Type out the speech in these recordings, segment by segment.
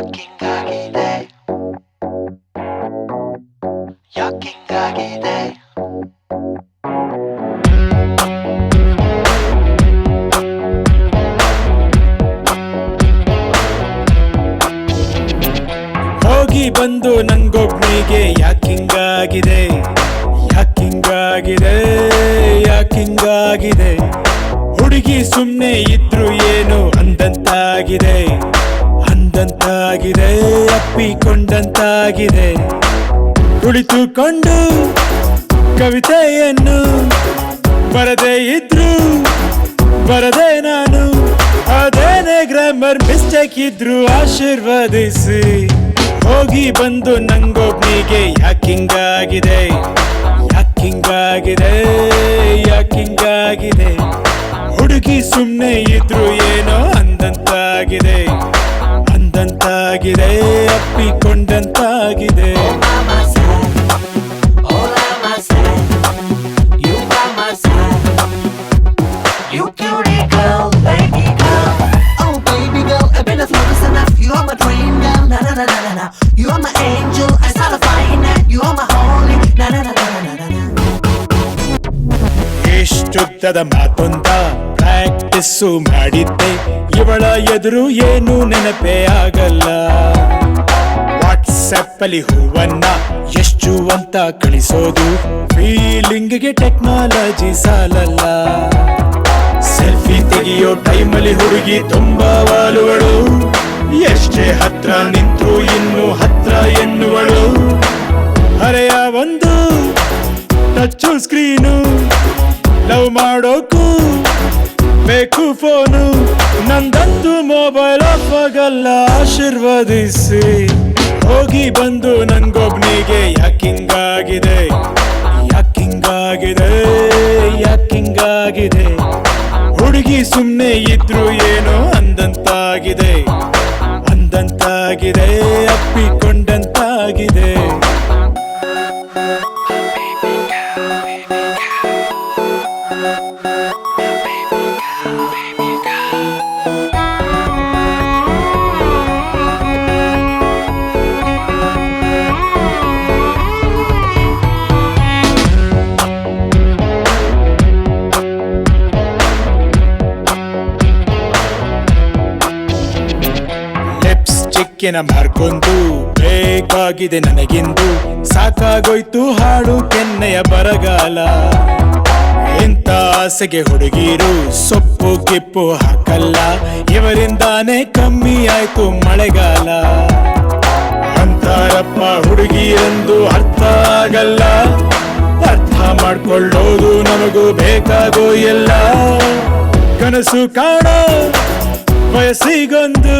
ಯಾಕಿಂಗಾಗಿದೆ ಯಾಕಿಂಗಾಗಿದೆ ಹೋಗಿ ಬಂದು ನಂಗೊಬ್ನಿಗೆ ಯಾಕಿಂಗಾಗಿದೆ ಯಾಕಿಂಗಾಗಿದೆ ಯಾಕಿಂಗಾಗಿದೆ ಹುಡುಗಿ ಸುಮ್ನೆ ಇದ್ರು ಏನು ಅಂದಂತಾಗಿದೆ ಅಂದಂತಾಗಿದೆ ಅಪ್ಪಿಕೊಂಡಂತಾಗಿದೆ ಕುಳಿತುಕೊಂಡು ಕವಿತೆಯನ್ನು ಬರದೇ ಇದ್ರು ಬರದೆ ನಾನು ಅದೇನೇ ಗ್ರಾಮರ್ ಮಿಸ್ಟೇಕ್ ಇದ್ರು ಆಶೀರ್ವದಿಸಿ ಹೋಗಿ ಬಂದು ನಂಗೊಬ್ನಿಗೆ ಯಾಕಿಂಗಾಗಿದೆ ಯಾಕಿಂಗಾಗಿದೆ ಯಾಕಿಂಗಾಗಿದೆ ಹುಡುಗಿ ಸುಮ್ನೆ ಇದ್ರು ಏನೋ ಅಂದಂತಾಗಿದೆ ಅಂದಂತಾಗಿದೆ ಅಪ್ಪಿಕೊಂಡಂತಾಗಿದೆ You cutie girl, baby girl. Oh baby girl, I've been a flawless enough. You are my dream girl, na na na na na na. You are my angel, I saw the fire in that. You are my holy, na na na na na na na. ಎಷ್ಟುದ್ದದ ಮಾತೊಂದ practice ಮಾಡಿದ್ದೆ ಇವಳ ಎದುರು ಏನು ನೆನಪೇ ಆಗಲ್ಲ WhatsApp ಅಲ್ಲಿ ಹೂವನ್ನ ಎಷ್ಟು ಅಂತ ಕಳಿಸೋದು ಫೀಲಿಂಗ್ಗೆ ಟೆಕ್ನಾಲಜಿ ಸಾಲಲ್ಲ ಸೆಲ್ಫಿ ತೆಗೆಯೋ ಟೈಮಲ್ಲಿ ಹುಡುಗಿ ತುಂಬಾ ವಾಲುವಳು ಎಷ್ಟೇ ಹತ್ರ ನಿಂತ್ರು ಇನ್ನು ಹತ್ರ ಎನ್ನುವಳು ಹರೆಯ ಒಂದು ಟಚ್ ಸ್ಕ್ರೀನು ಲವ್ ಮಾಡೋಕು ಬೇಕು ಫೋನು ನಂದಂತೂ ಮೊಬೈಲ್ ಆಫ್ ಆಗಲ್ಲ ಆಶೀರ್ವದಿಸಿ ಹೋಗಿ ಬಂದು ನಂಗೊಬ್ನಿಗೆ ಯಾಕಿಂಗಾಗಿದೆ ಯಾಕಿಂಗಾಗಿದೆ ಯಾಕಿಂಗಾಗಿದೆ ಹುಡುಗಿ ಸುಮ್ನೆ ಇದ್ರು ಏನೋ ಅಂದಂತಾಗಿದೆ ಅಂದಂತಾಗಿದೆ ಅಪ್ಪಿಕೊಂಡಂತಾಗಿದೆ ಚಿಕ್ಕಿನ ಮಾರ್ಕೊಂಡು ಬೇಕಾಗಿದೆ ನನಗೆಂದು ಸಾಕಾಗೋಯ್ತು ಹಾಡು ಕೆನ್ನೆಯ ಬರಗಾಲ ಇಂಥ ಆಸೆಗೆ ಹುಡುಗಿರು ಸೊಪ್ಪು ಕಿಪ್ಪು ಹಾಕಲ್ಲ ಇವರಿಂದಾನೇ ಕಮ್ಮಿ ಆಯ್ತು ಮಳೆಗಾಲ ಅಂತಾರಪ್ಪ ಹುಡುಗಿರೆಂದು ಅರ್ಥ ಆಗಲ್ಲ ಅರ್ಥ ಮಾಡ್ಕೊಳ್ಳೋದು ನಮಗೂ ಬೇಕಾಗೋ ಎಲ್ಲ ಕನಸು ಕಾಣೋ ವಯಸ್ಸಿಗೊಂದು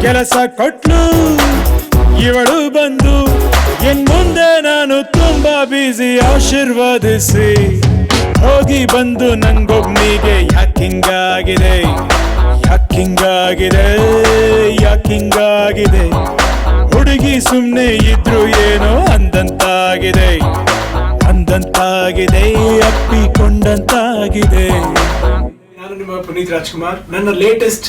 ಕೆಲಸ ಕೊಟ್ಲು ಇವಳು ಬಂದು ಇನ್ ಮುಂದೆ ನಾನು ತುಂಬಾ ಬ್ಯುಸಿ ಆಶೀರ್ವದಿಸಿ ಹೋಗಿ ಬಂದು ನಂಗೊಬ್ನಿಗೆ ಯಾಕಿಂಗಾಗಿದೆ ಯಾಕಿಂಗಾಗಿದೆ ಯಾಕಿಂಗಾಗಿದೆ ಹುಡುಗಿ ಸುಮ್ನೆ ಇದ್ರು ಏನೋ ಅಂದಂತಾಗಿದೆ ಅಂದಂತಾಗಿದೆ ಅಪ್ಪಿಕೊಂಡಂತಾಗಿದೆ. ನಾನು ನಿಮ್ಮ ಪುನೀತ್ ರಾಜ್ಕುಮಾರ್. ನನ್ನ ಲೇಟೆಸ್ಟ್